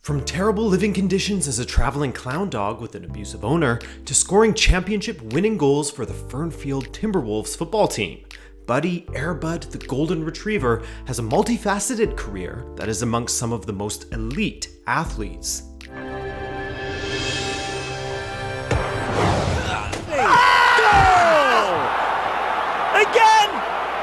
From terrible living conditions as a traveling clown dog with an abusive owner, to scoring championship-winning goals for the Fernfield Timberwolves football team, Buddy Airbud the Golden Retriever has a multifaceted career that is amongst some of the most elite athletes. Again!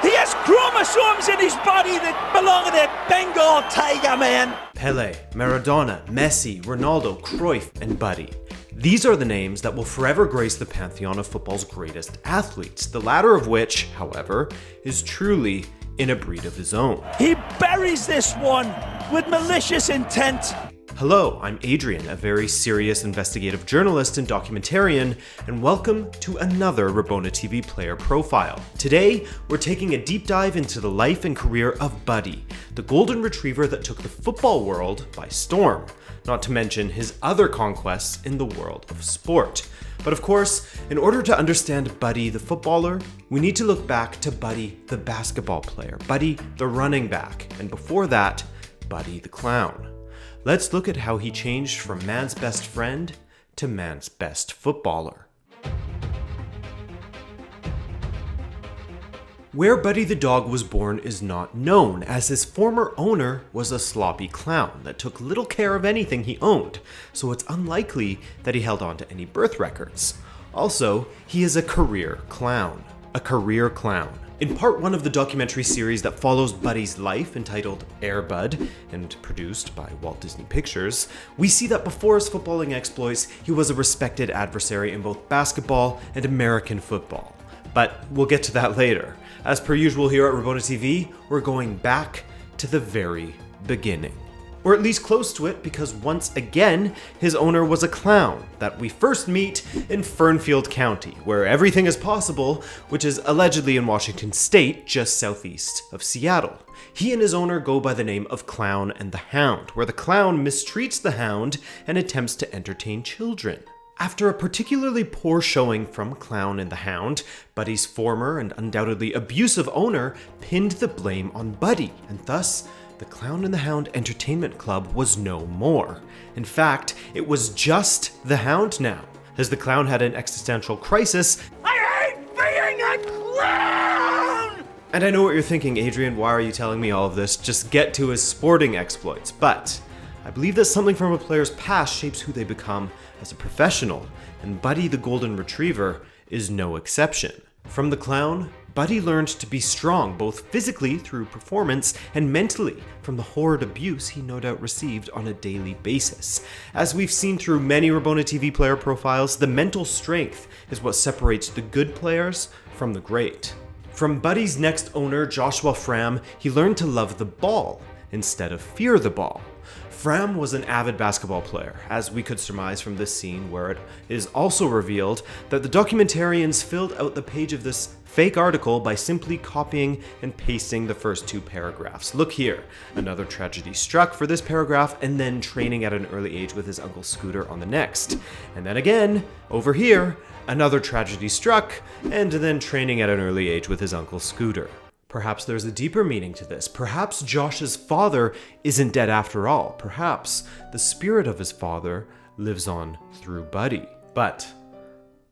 He has chromosomes in his body that belong to that Bengal tiger, man! Pele, Maradona, Messi, Ronaldo, Cruyff, and Buddy. These are the names that will forever grace the pantheon of football's greatest athletes, the latter of which, however, is truly in a breed of his own. He buries this one with malicious intent. Hello, I'm Adrian, a very serious investigative journalist and documentarian, and welcome to another Rabona TV player profile. Today, we're taking a deep dive into the life and career of Buddy, the golden retriever that took the football world by storm, not to mention his other conquests in the world of sport. But of course, in order to understand Buddy the footballer, we need to look back to Buddy the basketball player, Buddy the running back, and before that, Buddy the clown. Let's look at how he changed from man's best friend to man's best footballer. Where Buddy the dog was born is not known, as his former owner was a sloppy clown that took little care of anything he owned, so it's unlikely that he held on to any birth records. Also, he is a career clown. In part one of the documentary series that follows Buddy's life, entitled Airbud and produced by Walt Disney Pictures, we see that before his footballing exploits, he was a respected adversary in both basketball and American football. But we'll get to that later. As per usual here at Rabona TV, we're going back to the very beginning. Or at least close to it, because once again, his owner was a clown that we first meet in Fernfield County, where everything is possible, which is allegedly in Washington State, just southeast of Seattle. He and his owner go by the name of Clown and the Hound, where the clown mistreats the hound and attempts to entertain children. After a particularly poor showing from Clown and the Hound, Buddy's former and undoubtedly abusive owner pinned the blame on Buddy, and thus, the Clown and the Hound Entertainment Club was no more. In fact, it was just the Hound now, as the clown had an existential crisis. I hate being a clown! And I know what you're thinking, Adrian, why are you telling me all of this? Just get to his sporting exploits. But I believe that something from a player's past shapes who they become as a professional, and Buddy the Golden Retriever is no exception. From the clown, Buddy learned to be strong, both physically through performance and mentally from the horrid abuse he no doubt received on a daily basis. As we've seen through many Rabona TV player profiles, the mental strength is what separates the good players from the great. From Buddy's next owner, Joshua Framm, he learned to love the ball instead of fear the ball. Framm was an avid basketball player, as we could surmise from this scene, where it is also revealed that the documentarians filled out the page of this fake article by simply copying and pasting the first two paragraphs. Look here, another tragedy struck for this paragraph, and then training at an early age with his uncle Scooter on the next. And then again, over here, another tragedy struck, and then training at an early age with his uncle Scooter. Perhaps there's a deeper meaning to this. Perhaps Josh's father isn't dead after all. Perhaps the spirit of his father lives on through Buddy. But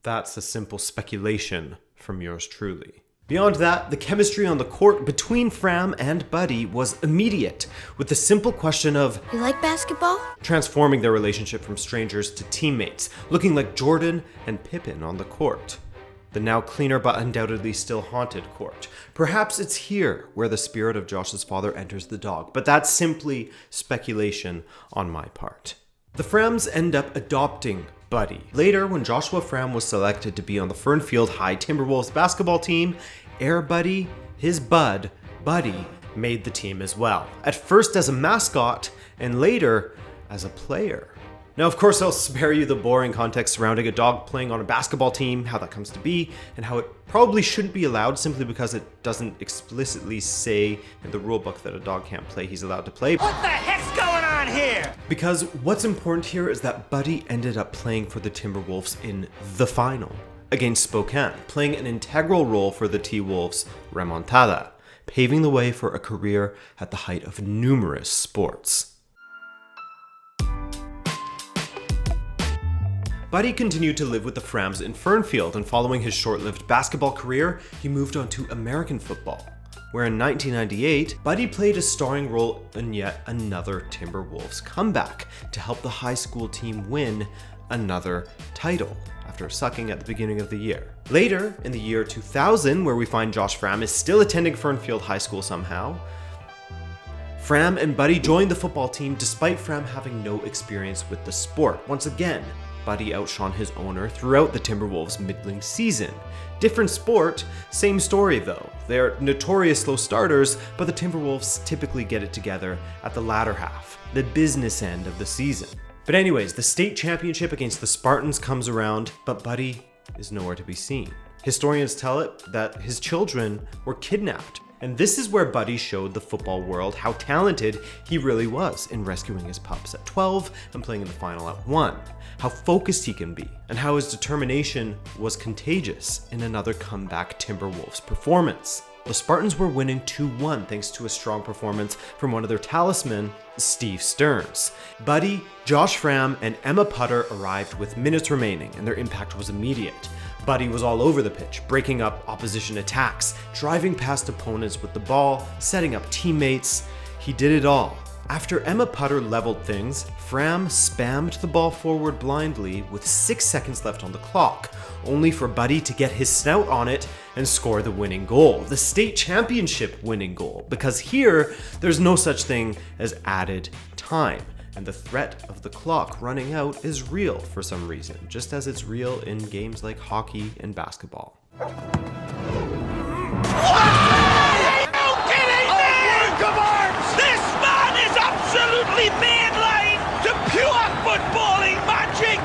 that's a simple speculation from yours truly. Beyond that, the chemistry on the court between Framm and Buddy was immediate, with the simple question of, "You like basketball?" transforming their relationship from strangers to teammates, looking like Jordan and Pippen on the court. The now cleaner but undoubtedly still haunted court. Perhaps it's here where the spirit of Josh's father enters the dog, but that's simply speculation on my part. The Framms end up adopting Buddy. Later, when Joshua Framm was selected to be on the Fernfield High Timberwolves basketball team, Air Buddy, his bud, Buddy, made the team as well. At first as a mascot, and later as a player. Now, of course, I'll spare you the boring context surrounding a dog playing on a basketball team, how that comes to be, and how it probably shouldn't be allowed simply because it doesn't explicitly say in the rulebook that a dog can't play, he's allowed to play. What the heck's going on here? Because what's important here is that Buddy ended up playing for the Timberwolves in the final against Spokane, playing an integral role for the T-Wolves' remontada, paving the way for a career at the height of numerous sports. Buddy continued to live with the Framms in Fernfield, and following his short-lived basketball career, he moved on to American football, where in 1998, Buddy played a starring role in yet another Timberwolves comeback to help the high school team win another title after sucking at the beginning of the year. Later, in the year 2000, where we find Josh Framm is still attending Fernfield High School somehow, Framm and Buddy joined the football team despite Framm having no experience with the sport. Once again, Buddy outshone his owner throughout the Timberwolves' middling season. Different sport, same story though. They're notorious slow starters, but the Timberwolves typically get it together at the latter half, the business end of the season. But anyways, the state championship against the Spartans comes around, but Buddy is nowhere to be seen. Historians tell it that his children were kidnapped. And this is where Buddy showed the football world how talented he really was in rescuing his pups at 12 and playing in the final at 1, how focused he can be, and how his determination was contagious in another comeback Timberwolves performance. The Spartans were winning 2-1 thanks to a strong performance from one of their talisman, Steve Stearns. Buddy, Josh Framm, and Emma Putter arrived with minutes remaining, and their impact was immediate. Buddy was all over the pitch, breaking up opposition attacks, driving past opponents with the ball, setting up teammates. He did it all. After Emma Putter leveled things, Framm spammed the ball forward blindly with 6 seconds left on the clock, only for Buddy to get his snout on it and score the winning goal, the state championship winning goal, because here, there's no such thing as added time. And the threat of the clock running out is real for some reason, just as it's real in games like hockey and basketball. No kidding there! This man is absolutely mainline to pure footballing magic!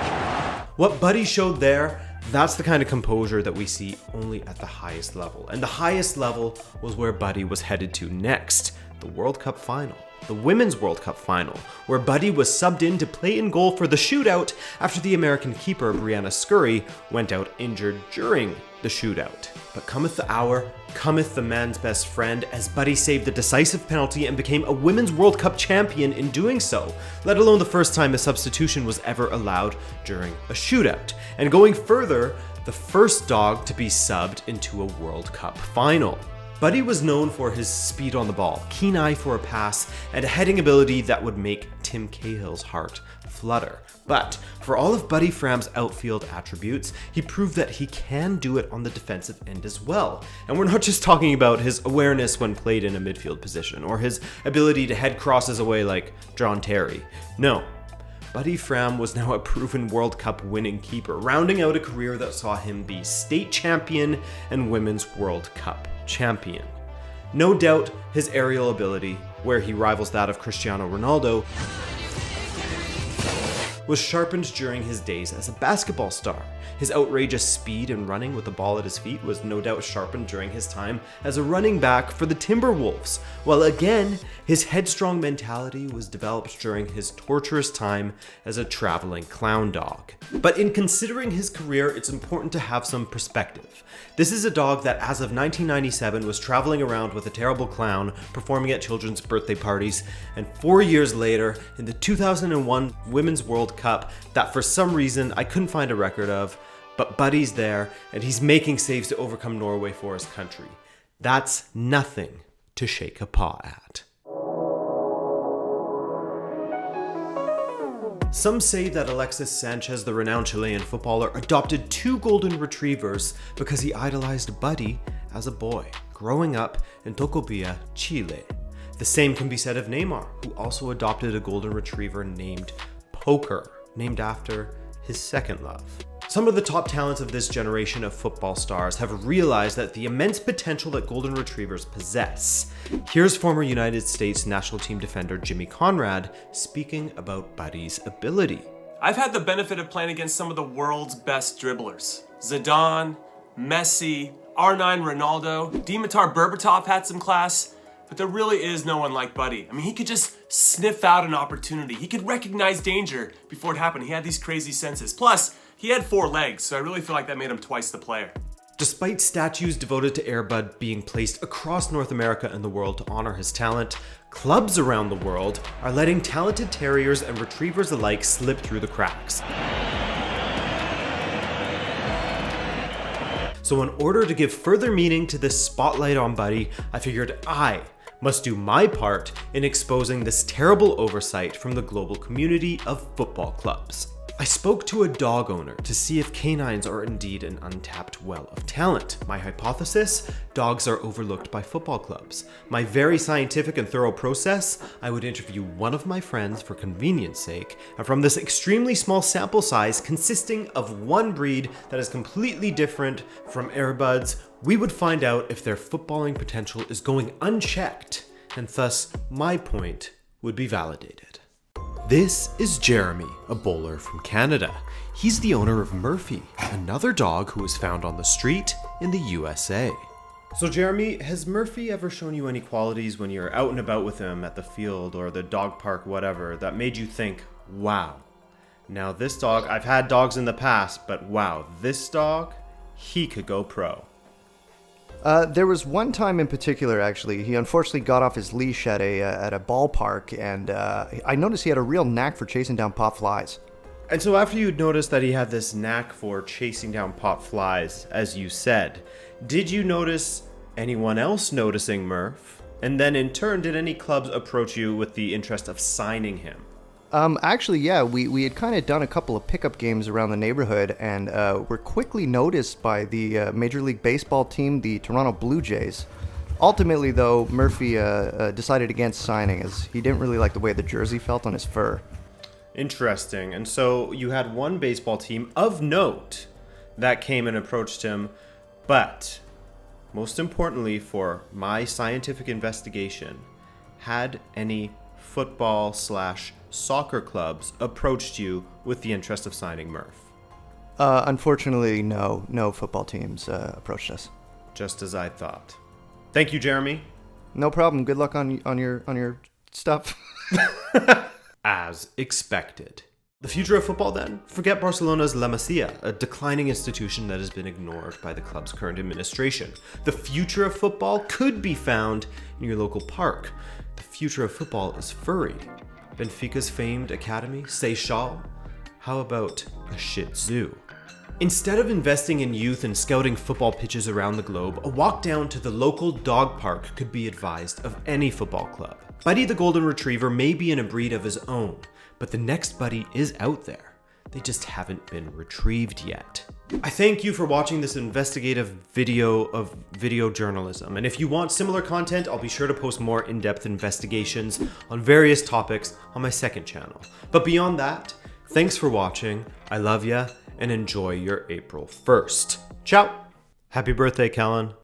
What Buddy showed there, that's the kind of composure that we see only at the highest level. And the highest level was where Buddy was headed to next, the World Cup final. The Women's World Cup final, where Buddy was subbed in to play in goal for the shootout after the American keeper Brianna Scurry went out injured during the shootout. But cometh the hour, cometh the man's best friend, as Buddy saved the decisive penalty and became a Women's World Cup champion in doing so, let alone the first time a substitution was ever allowed during a shootout. And going further, the first dog to be subbed into a World Cup final. Buddy was known for his speed on the ball, keen eye for a pass, and a heading ability that would make Tim Cahill's heart flutter. But for all of Buddy Framm's outfield attributes, he proved that he can do it on the defensive end as well. And we're not just talking about his awareness when played in a midfield position, or his ability to head crosses away like John Terry. No. Buddy Framm was now a proven World Cup winning keeper, rounding out a career that saw him be state champion and Women's World Cup champion. No doubt his aerial ability, where he rivals that of Cristiano Ronaldo, was sharpened during his days as a basketball star. His outrageous speed and running with the ball at his feet was no doubt sharpened during his time as a running back for the Timberwolves, while again, his headstrong mentality was developed during his torturous time as a traveling clown dog. But in considering his career, it's important to have some perspective. This is a dog that as of 1997 was traveling around with a terrible clown, performing at children's birthday parties, and 4 years later, in the 2001 Women's World Cup, that for some reason I couldn't find a record of, but Buddy's there, and he's making saves to overcome Norway for his country. That's nothing to shake a paw at. Some say that Alexis Sanchez, the renowned Chilean footballer, adopted 2 golden retrievers because he idolized Buddy as a boy, growing up in Tocopilla, Chile. The same can be said of Neymar, who also adopted a golden retriever named Poker, named after his second love. Some of the top talents of this generation of football stars have realized that the immense potential that golden retrievers possess. Here's former United States national team defender Jimmy Conrad speaking about Buddy's ability. I've had the benefit of playing against some of the world's best dribblers. Zidane, Messi, R9 Ronaldo, Dimitar Berbatov had some class, but there really is no one like Buddy. I mean, he could just sniff out an opportunity. He could recognize danger before it happened. He had these crazy senses. Plus, he had 4 legs, so I really feel like that made him twice the player. Despite statues devoted to Air Bud being placed across North America and the world to honor his talent, clubs around the world are letting talented terriers and retrievers alike slip through the cracks. So in order to give further meaning to this spotlight on Buddy, I figured I must do my part in exposing this terrible oversight from the global community of football clubs. I spoke to a dog owner to see if canines are indeed an untapped well of talent. My hypothesis: dogs are overlooked by football clubs. My very scientific and thorough process: I would interview one of my friends for convenience sake, and from this extremely small sample size consisting of one breed that is completely different from Airbuds, we would find out if their footballing potential is going unchecked, and thus my point would be validated. This is Jeremy, a bowler from Canada. He's the owner of Murphy, another dog who was found on the street in the USA. So Jeremy, has Murphy ever shown you any qualities when you're out and about with him at the field or the dog park, whatever, that made you think, wow, now this dog, I've had dogs in the past, but wow, this dog, he could go pro? There was one time in particular, actually. He unfortunately got off his leash at a ballpark, and I noticed he had a real knack for chasing down pop flies. And so after you noticed that he had this knack for chasing down pop flies, as you said, did you notice anyone else noticing Murph? And then in turn, did any clubs approach you with the interest of signing him? Actually, yeah, we had kind of done a couple of pickup games around the neighborhood, and were quickly noticed by the Major League Baseball team, the Toronto Blue Jays. Ultimately, though, Murphy decided against signing, as he didn't really like the way the jersey felt on his fur. Interesting. And so you had one baseball team of note that came and approached him, but most importantly for my scientific investigation, had any football/soccer clubs approached you with the interest of signing Murph? Unfortunately, no football teams approached us. Just as I thought. Thank you, Jeremy. No problem. Good luck on your stuff. As expected. The future of football then? Forget Barcelona's La Masia, a declining institution that has been ignored by the club's current administration. The future of football could be found in your local park. The future of football is furry. Benfica's famed academy, Seychelles? How about a Shih Tzu? Instead of investing in youth and scouting football pitches around the globe, a walk down to the local dog park could be advised of any football club. Buddy the Golden Retriever may be in a breed of his own, but the next Buddy is out there. They just haven't been retrieved yet. I thank you for watching this investigative video of video journalism, and if you want similar content, I'll be sure to post more in-depth investigations on various topics on my second channel. But beyond that, thanks for watching, I love ya, and enjoy your April 1st. Ciao! Happy birthday, Kellen.